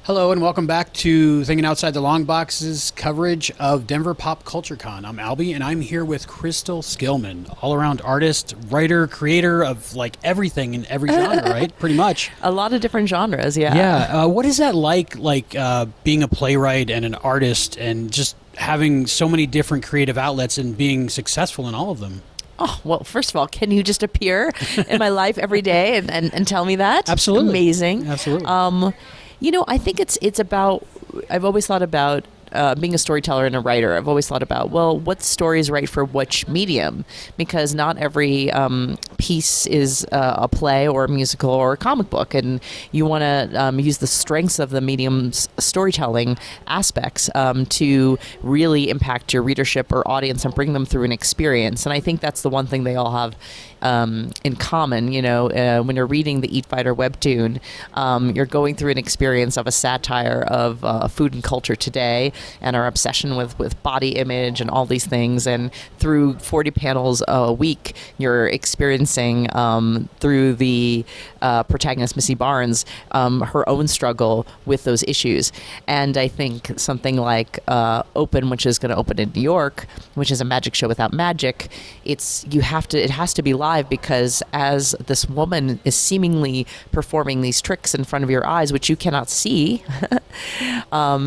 Hello and welcome back to Thinking Outside the Longbox's coverage of Denver Pop Culture Con. I'm Albie and I'm here with Crystal Skillman, all-around artist, writer, creator of like everything in every genre, right? Pretty much. A lot of different genres, yeah. Yeah. What is that like being a playwright and an artist and just having so many different creative outlets and being successful in all of them? Oh, well, first of all, can you just appear in my life every day and tell me that? Absolutely. Amazing. Absolutely. I think it's about, I've always thought about being a storyteller and a writer. I've always thought about, well, what story is right for which medium? Because not every piece is a play or a musical or a comic book. And you want to use the strengths of the medium's storytelling aspects to really impact your readership or audience and bring them through an experience. And I think that's the one thing they all have in common. When you're reading the Eat Fighter webtoon, you're going through an experience of a satire of food and culture today and our obsession with body image and all these things. And through 40 panels a week, you're experiencing through the protagonist, Missy Barnes, her own struggle with those issues. And I think something like Open, which is going to open in New York, which is a magic show without magic, it has to be live, because as this woman is seemingly performing these tricks in front of your eyes, which you cannot see,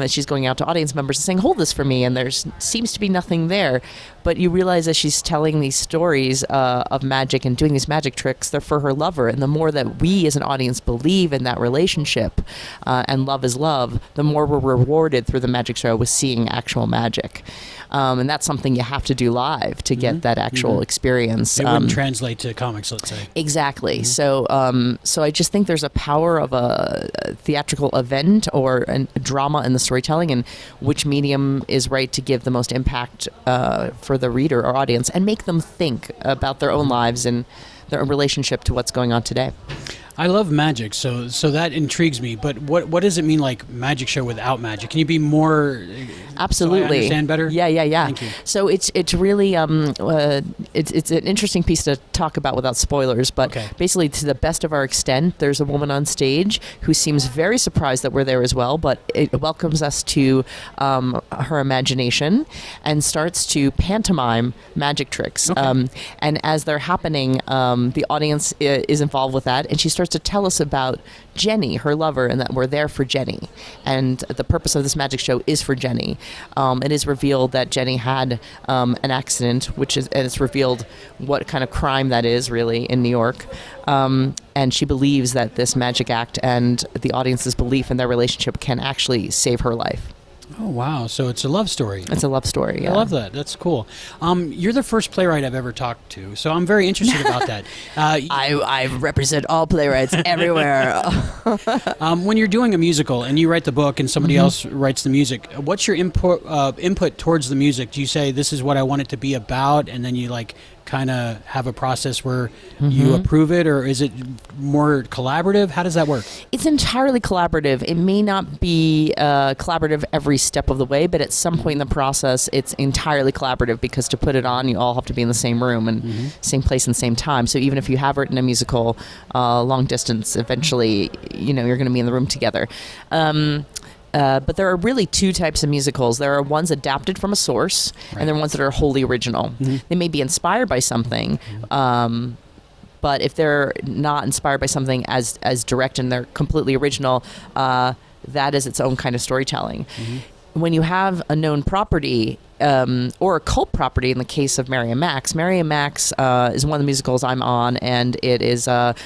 she's going out to audience members and saying, hold this for me, and there seems to be nothing there. But you realize as she's telling these stories of magic and doing these magic tricks, they're for her lover. And the more that we as an audience believe in that relationship and love is love, the more we're rewarded through the magic show with seeing actual magic. And that's something you have to do live to get that actual experience. It wouldn't translate to comics, let's say. Exactly. So I just think there's a power of a theatrical event or a drama in the storytelling, and which medium is right to give the most impact for the reader or audience and make them think about their own lives and their relationship to what's going on today. I love magic, so that intrigues me. But what does it mean, like magic show without magic? Can you be more? Absolutely. So I understand better. Yeah. Thank you. So it's really it's an interesting piece to talk about without spoilers. But basically, to the best of our extent, there's a woman on stage who seems very surprised that we're there as well. But it welcomes us to her imagination and starts to pantomime magic tricks. And as they're happening, the audience is involved with that, and she starts to tell us about Jenny, her lover, and that we're there for Jenny. And the purpose of this magic show is for Jenny. It is revealed that Jenny had an accident, and it's revealed what kind of crime that is really in New York. And she believes that this magic act and the audience's belief in their relationship can actually save her life. Oh, wow. So it's a love story. It's a love story, yeah. I love that. That's cool. You're the first playwright I've ever talked to, so I'm very interested about that. I represent all playwrights everywhere. When you're doing a musical and you write the book and somebody else writes the music, what's your input towards the music? Do you say, this is what I want it to be about, and then you kind of have a process where you approve it, or is it more collaborative? How does that work? It's entirely collaborative. It may not be collaborative every step of the way, but at some point in the process, it's entirely collaborative, because to put it on, you all have to be in the same room and same place and same time. So even if you have written a musical long distance, eventually, you're going to be in the room together. But there are really two types of musicals. There are ones adapted from a source, and there are ones that are wholly original. They may be inspired by something, but if they're not inspired by something as direct and they're completely original, that is its own kind of storytelling. When you have a known property, or a cult property in the case of Mary and Max. Mary and Max is one of the musicals I'm on, and it is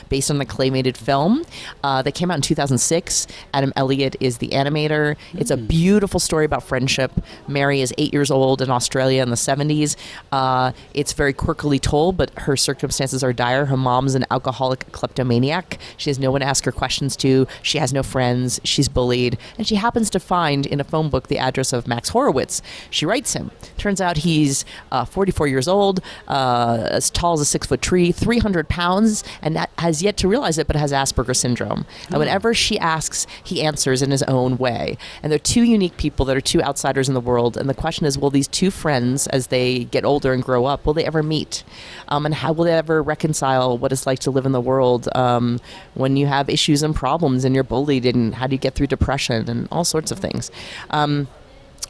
based on the claymated film that came out in 2006. Adam Elliott is the animator. It's a beautiful story about friendship. Mary is 8 years old in Australia in the 70s. It's very quirkily told, but her circumstances are dire. Her mom's an alcoholic kleptomaniac. She has no one to ask her questions to. She has no friends. She's bullied. And she happens to find in a phone book the address of Max Horowitz. She writes him. him. Turns out he's 44 years old, as tall as a 6-foot tree, 300 pounds, and that has yet to realize it, but has Asperger's syndrome. And whenever she asks, he answers in his own way. And they're two unique people that are two outsiders in the world. And the question is, will these two friends, as they get older and grow up, will they ever meet? And how will they ever reconcile what it's like to live in the world when you have issues and problems and you're bullied, and how do you get through depression and all sorts of things.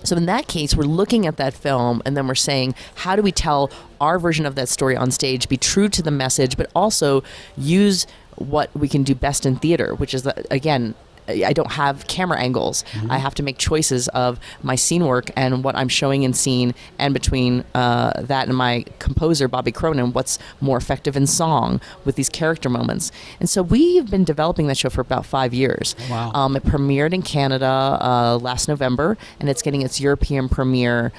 So in that case, we're looking at that film and then we're saying, how do we tell our version of that story on stage, be true to the message, but also use what we can do best in theater, which is, that, again, I don't have camera angles. I have to make choices of my scene work and what I'm showing in scene, and between that and my composer, Bobby Cronin, what's more effective in song with these character moments. And so we've been developing that show for about 5 years. Wow. It premiered in Canada last November, and it's getting its European premiere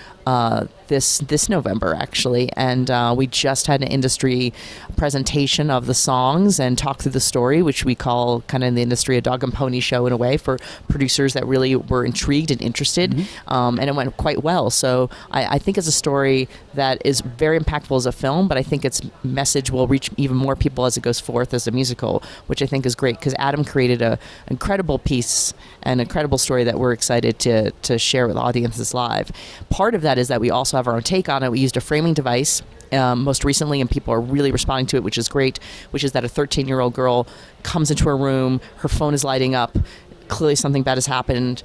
this November, actually. And we just had an industry presentation of the songs and talk through the story, which we call kind of in the industry a dog and pony show in a way, for producers that really were intrigued and interested. And it went quite well. So I think it's a story that is very impactful as a film, but I think its message will reach even more people as it goes forth as a musical, which I think is great, because Adam created an incredible piece, an incredible story that we're excited to share with audiences live. Part of that is that we also have our own take on it. We used a framing device most recently, and people are really responding to it, which is great, which is that a 13-year-old girl comes into her room, her phone is lighting up, clearly something bad has happened.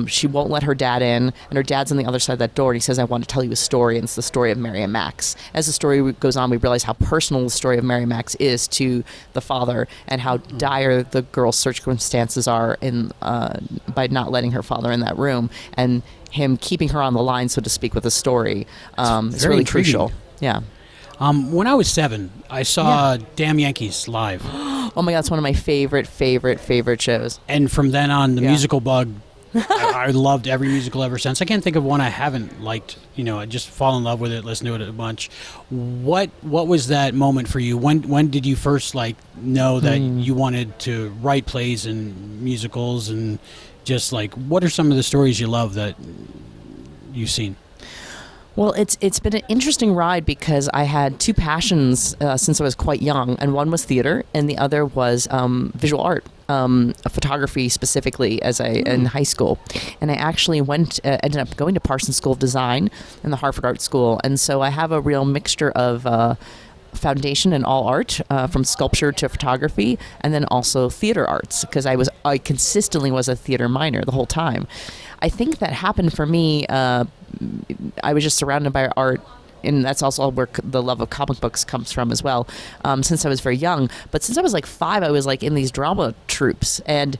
She won't let her dad in, and her dad's on the other side of that door, and he says, I want to tell you a story, and it's the story of Mary and Max. As the story goes on, we realize how personal the story of Mary and Max is to the father, and how dire the girl's circumstances are in by not letting her father in that room, and him keeping her on the line, so to speak, with the story. It's really crucial. Yeah. When I was 7, I saw Damn Yankees live. Oh my God, it's one of my favorite shows. And from then on, the musical bug, I loved every musical ever since. I can't think of one I haven't liked. I just fall in love with it, listen to it a bunch. What was that moment for you? When did you first know that you wanted to write plays and musicals, and just what are some of the stories you love that you've seen? Well, it's been an interesting ride, because I had two passions since I was quite young, and one was theater, and the other was visual art, photography specifically, in high school. And I actually ended up going to Parsons School of Design and the Harvard Art School, and so I have a real mixture of foundation in all art, from sculpture to photography, and then also theater arts, because I consistently was a theater minor the whole time. I think that happened for me. I was just surrounded by art, and that's also where the love of comic books comes from as well, since I was very young. But since I was 5, I was in these drama troupes, and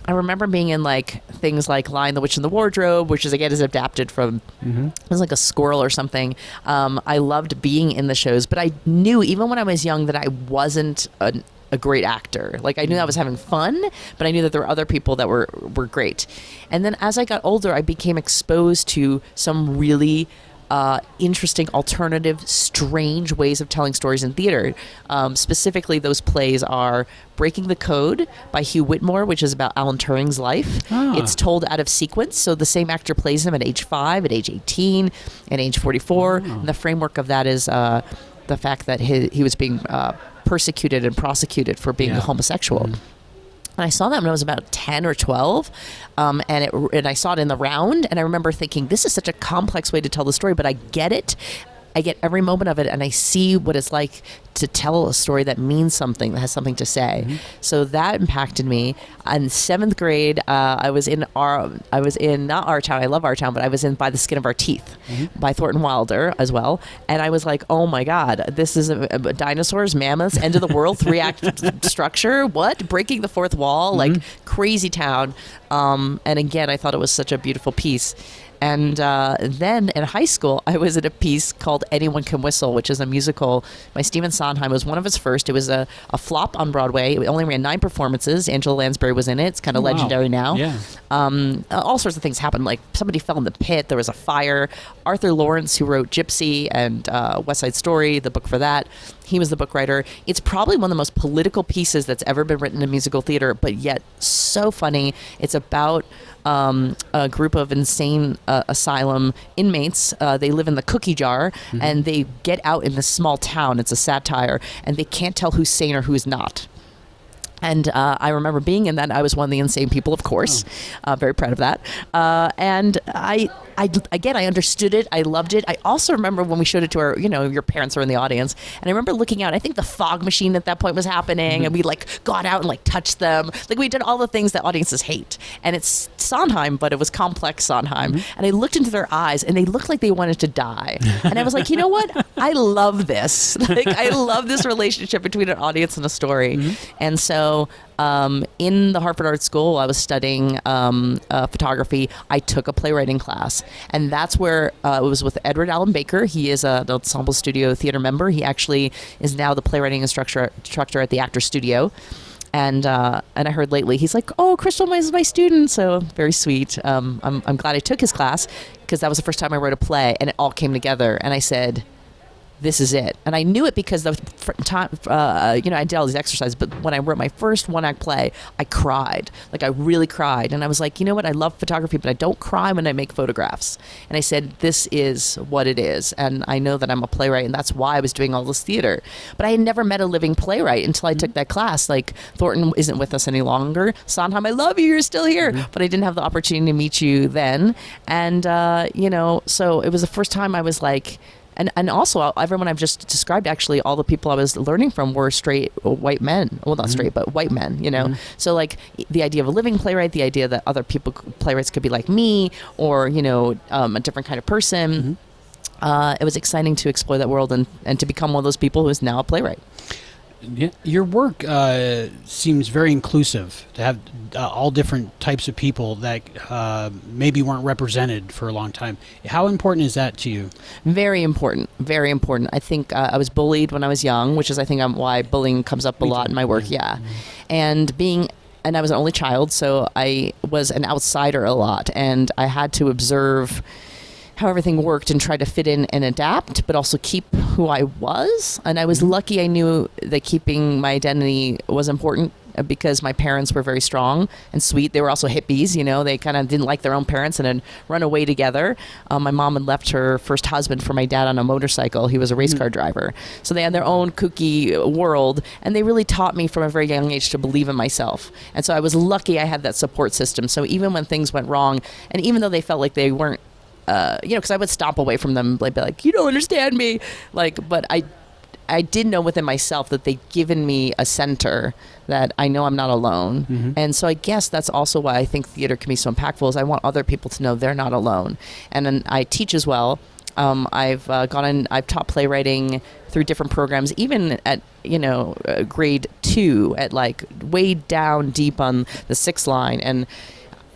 I remember being in things like Lion, the Witch, and the Wardrobe, which is adapted from it was a squirrel or something. I loved being in the shows, but I knew even when I was young that I wasn't a great actor. I knew I was having fun, but I knew that there were other people that were great. And then as I got older, I became exposed to some really interesting, alternative, strange ways of telling stories in theater. Specifically, those plays are Breaking the Code by Hugh Whitmore, which is about Alan Turing's life. It's told out of sequence, so the same actor plays him at age 5, at age 18, at age 44. And the framework of that is the fact that he was being persecuted and prosecuted for being a homosexual. And I saw that when I was about 10 or 12, and I saw it in the round, and I remember thinking, this is such a complex way to tell the story, but I get it. I get every moment of it, and I see what it's like to tell a story that means something, that has something to say. So that impacted me. In 7th grade, I was in not Our Town, I love Our Town, but I was in By the Skin of Our Teeth by Thornton Wilder as well. And I was like, oh my God, this is a dinosaurs, mammoths, end of the world, 3-act structure. What? Breaking the fourth wall, crazy town. And again, I thought it was such a beautiful piece. And then in high school, I was in a piece called Anyone Can Whistle, which is a musical by Stephen Sondheim. It was one of his first. It was a flop on Broadway. It only ran 9 performances. Angela Lansbury was in it. It's kind of legendary now. Yeah. All sorts of things happened. Somebody fell in the pit. There was a fire. Arthur Lawrence, who wrote Gypsy and West Side Story, the book for that, he was the book writer. It's probably one of the most political pieces that's ever been written in musical theater, but yet so funny. It's about a group of insane asylum inmates. They live in the cookie jar, and they get out in this small town. It's a satire, and they can't tell who's sane or who's not. And I remember being in that. I was one of the insane people, of course. Very proud of that. And I understood it. I loved it. I also remember when we showed it to our, your parents are in the audience. And I remember looking out. I think the fog machine at that point was happening. And we got out and touched them. We did all the things that audiences hate. And it's Sondheim, but it was complex Sondheim. And I looked into their eyes and they looked like they wanted to die. And I was like, you know what? I love this. I love this relationship between an audience and a story. And so in the Harvard Art School, I was studying photography. I took a playwriting class, and that's where it was with Edward Allen Baker. He is an Ensemble Studio theater member. He actually is now the playwriting instructor at the Actors Studio. And I heard lately he's like, oh, Crystal is my student, so very sweet. I'm glad I took his class because that was the first time I wrote a play, and it all came together. And I said, this is it. And I knew it because the time, I did all these exercises, but when I wrote my first one-act play, I cried. I really cried. And I was like, you know what? I love photography, but I don't cry when I make photographs. And I said, this is what it is. And I know that I'm a playwright, and that's why I was doing all this theater. But I had never met a living playwright until I took that class. Thornton isn't with us any longer. Sondheim, I love you. You're still here. But I didn't have the opportunity to meet you then. And, so it was the first time I was like, and also everyone I've just described, actually, all the people I was learning from were straight white men. Well, not straight, but white men, So the idea of a living playwright, the idea that other playwrights could be like me or, a different kind of person. It was exciting to explore that world and to become one of those people who is now a playwright. Yeah. Your work seems very inclusive, to have all different types of people that maybe weren't represented for a long time. How important is that to you? Very important. Very important. I think I was bullied when I was young, which is, I think, why bullying comes up a lot in my work. Yeah. And I was an only child, so I was an outsider a lot, and I had to observe how everything worked and try to fit in and adapt, but also keep who I was. And I was lucky. I knew that keeping my identity was important because my parents were very strong and sweet. They were also hippies, they kind of didn't like their own parents and had run away together. My mom had left her first husband for my dad on a motorcycle. He was a race car driver. So they had their own kooky world, and they really taught me from a very young age to believe in myself. And so I was lucky I had that support system. So even when things went wrong, and even though they felt like they weren't, because I would stomp away from them, be like, you don't understand me. But I did know within myself that they'd given me a center that I know I'm not alone. And so I guess that's also why I think theater can be so impactful, is I want other people to know they're not alone. And then I teach as well. I've taught playwriting through different programs, even at, grade 2, at way down deep on the 6th line. And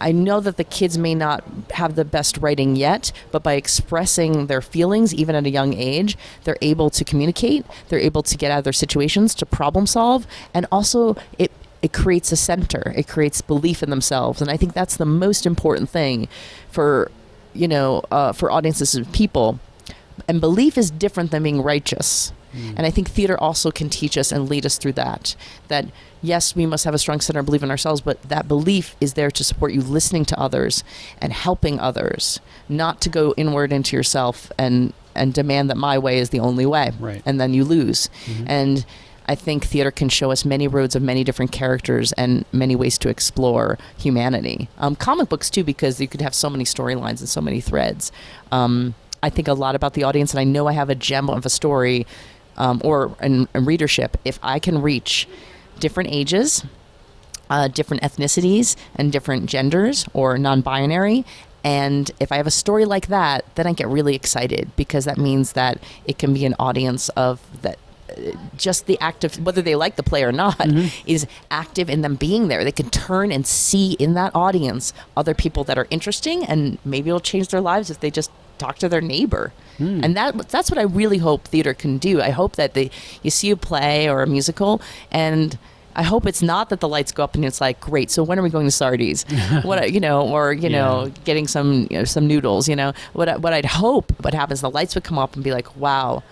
I know that the kids may not have the best writing yet, but by expressing their feelings, even at a young age, they're able to communicate, they're able to get out of their situations, to problem solve, and also it creates a center, it creates belief in themselves. And I think that's the most important thing for audiences and people. And belief is different than being righteous. And I think theater also can teach us and lead us through that yes, we must have a strong center and believe in ourselves, but that belief is there to support you listening to others and helping others, not to go inward into yourself and demand that my way is the only way. Right. And then you lose. And I think theater can show us many roads of many different characters and many ways to explore humanity. Comic books too, because you could have so many storylines and so many threads. I think a lot about the audience, and I know I have a gem of a story or readership if I can reach different ages, different ethnicities, and different genders or non-binary. And if I have a story like that, then I get really excited, because that means that it can be an audience of that. Just the act of whether they like the play or not is active in them being there. They can turn and see in that audience other people that are interesting, and maybe it'll change their lives if they just talk to their neighbor. And that's what I really hope theater can do. I hope that you see a play or a musical, and I hope it's not that the lights go up and it's like, great, so when are we going to Sardi's? Getting some some noodles. What I'd hope what happens, the lights would come up and be like, wow,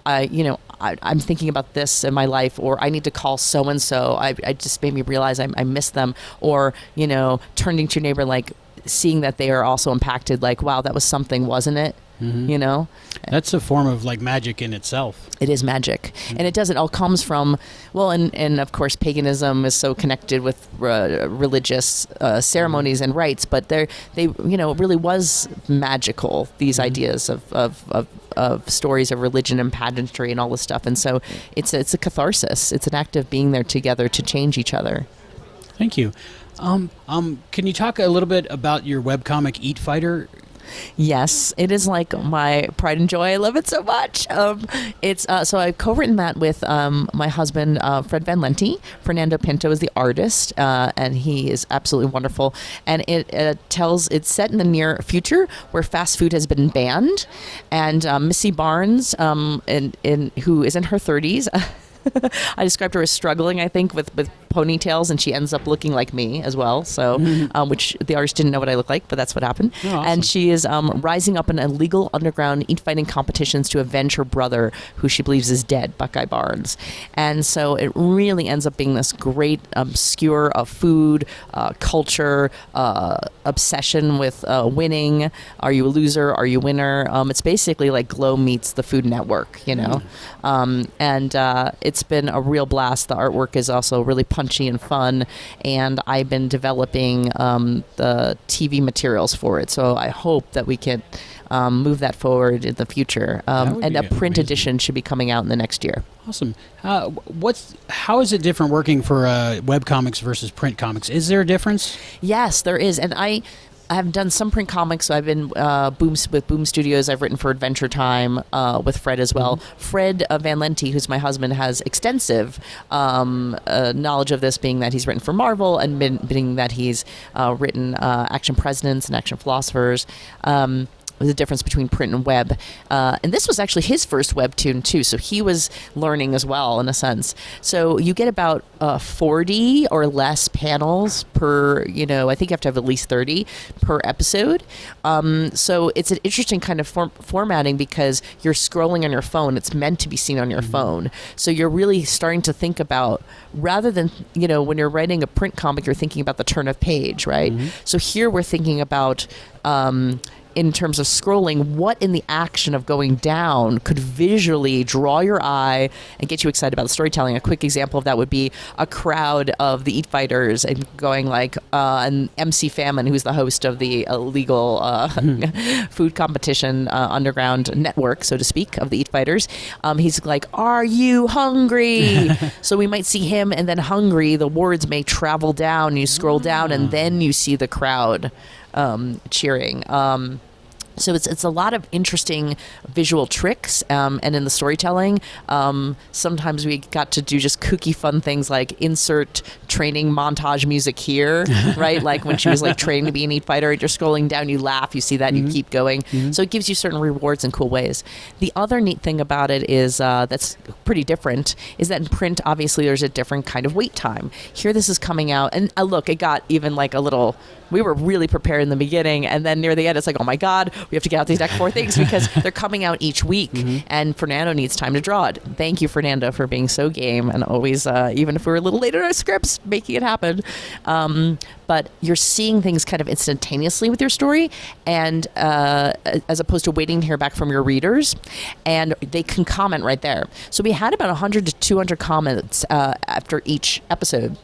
I'm thinking about this in my life, or I need to call so-and-so. I just made me realize I miss them. Or, turning to your neighbor like, seeing that they are also impacted, like, wow, that was something, wasn't it? You know, That's a form of like magic in itself. it is magic, and it all comes from, well, and of course paganism is so connected with religious ceremonies and rites, but they you know, it really was magical, these ideas of stories of religion and pageantry and all this stuff, and so it's a catharsis. It's an act of being there together to change each other. Thank you. Can you talk a little bit about your webcomic Eat Fighter? Yes, it is like my pride and joy. I love it so much. It's so I've co-written that with my husband, Fred Van Lente. Fernando Pinto is the artist, and he is absolutely wonderful. And it's set in the near future where fast food has been banned, and Missy Barnes, who is in her 30s. I described her as struggling, I think, with ponytails, and she ends up looking like me as well. So, which the artist didn't know what I look like, but that's what happened. Oh, awesome. And she is rising up in illegal underground eat fighting competitions to avenge her brother, who she believes is dead, Buckeye Barnes. And so it really ends up being this great skewer of food, culture, obsession with winning. Are you a loser? Are you a winner? It's basically like Glow meets the Food Network, you know. And it's been a real blast. The artwork is also really punchy and fun, and I've been developing the TV materials for it. So I hope that we can move that forward in the future. And a print amazing. edition should be coming out in the next year. Awesome. How is it different working for webcomics versus print comics? Is there a difference? Yes, there is, and I have done some print comics. I've been with Boom Studios. I've written for Adventure Time with Fred as well. Fred Van Lente, who's my husband, has extensive knowledge of this, being that he's written for Marvel and being that he's written Action Presidents and Action Philosophers. The difference between print and web. And this was actually his first webtoon too, so he was learning as well in a sense. So you get about 40 or less panels per, I think you have to have at least 30 per episode. So it's an interesting kind of formatting because you're scrolling on your phone. It's meant to be seen on your phone. So you're really starting to think about, rather than, when you're writing a print comic, you're thinking about the turn of page, right? So here we're thinking about, in terms of scrolling, what in the action of going down could visually draw your eye and get you excited about the storytelling. A quick example of that would be a crowd of the Eat Fighters and going like, and MC Famine, who's the host of the illegal food competition underground network, so to speak, of the Eat Fighters. He's like, "Are you hungry?" So we might see him, and then "hungry," the words may travel down. You scroll down, and then you see the crowd cheering. So it's a lot of interesting visual tricks, and in the storytelling, sometimes we got to do just kooky fun things like insert training montage music here, right? Like when she was like training to be an Eat Fighter, you're scrolling down, you laugh, you see that, and you keep going. So it gives you certain rewards in cool ways. The other neat thing about it is that's pretty different is that in print, obviously, there's a different kind of wait time. Here, this is coming out, and look, it got even like a little. We were really prepared in the beginning, and then near the end, it's like, oh my God, we have to get out these next 4 things because they're coming out each week, and Fernando needs time to draw it. Thank you, Fernando, for being so game and always, even if we're a little late in our scripts, making it happen. But you're seeing things kind of instantaneously with your story, and as opposed to waiting to hear back from your readers, and they can comment right there. So we had about 100 to 200 comments after each episode.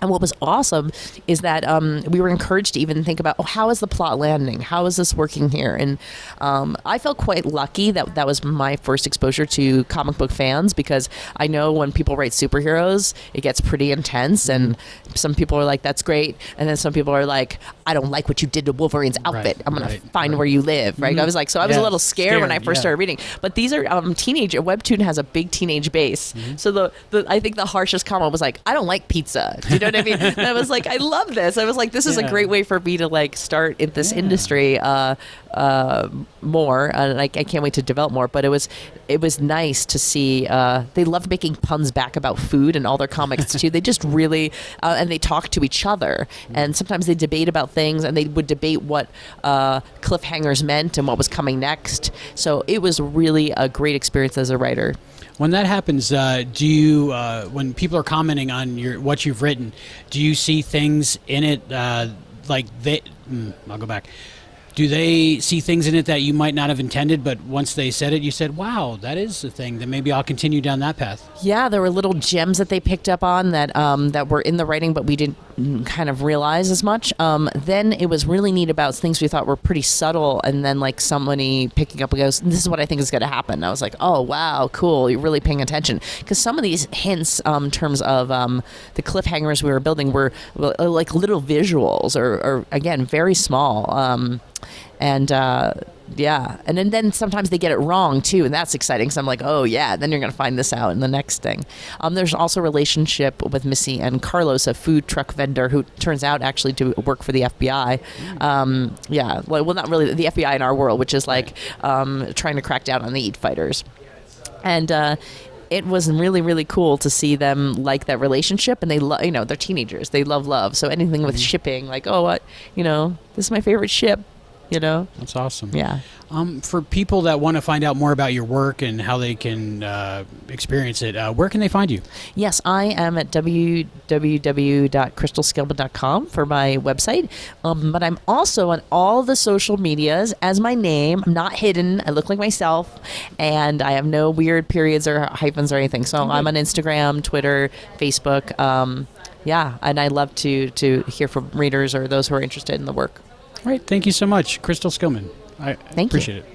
And what was awesome is that we were encouraged to even think about, how is the plot landing? How is this working here? And I felt quite lucky that that was my first exposure to comic book fans, because I know when people write superheroes, it gets pretty intense, and some people are like, that's great. And then some people are like, I don't like what you did to Wolverine's outfit. I'm going to find where you live, right? I was like, so I was a little scared when I first started reading. But these are teenage, a webtoon has a big teenage base. So I think the harshest comment was like, I don't like pizza. Do you know what I mean? And I was like, I love this. I was like, this is a great way for me to like start in this industry more, and I can't wait to develop more. But it was nice to see. They loved making puns back about food in all their comics too. They just really and they talk to each other, and sometimes they debate about things, and they would debate what cliffhangers meant and what was coming next. So it was really a great experience as a writer. When that happens, do you, when people are commenting on what you've written, do you see things in it like they? I'll go back. Do they see things in it that you might not have intended, but once they said it, you said, "Wow, that is a thing. Then maybe I'll continue down that path." Yeah, there were little gems that they picked up on that that were in the writing, but we didn't kind of realize as much. Then it was really neat about things we thought were pretty subtle, and then like somebody picking up and goes, "This is what I think is going to happen." And I was like, "Oh wow, cool! You're really paying attention." Because some of these hints, in terms of the cliffhangers we were building, were like little visuals, or again, very small. Yeah, and then sometimes they get it wrong too, and that's exciting. So I'm like, oh yeah, then you're gonna find this out in the next thing. There's also a relationship with Missy and Carlos, a food truck vendor who turns out actually to work for the FBI. Yeah, well, not really the FBI in our world, which is like trying to crack down on the Eat Fighters, and. It was really, really cool to see them like that relationship, and they love, they're teenagers. They love. So anything with shipping, like, oh, what, this is my favorite ship, That's awesome. Yeah. For people that want to find out more about your work and how they can experience it, where can they find you? Yes, I am at www.crystalskillman.com for my website, but I'm also on all the social medias as my name. I'm not hidden. I look like myself, and I have no weird periods or hyphens or anything. So I'm on Instagram, Twitter, Facebook. Yeah, and I love to hear from readers or those who are interested in the work. All right. Thank you so much, Crystal Skillman. I Thank you. appreciate it.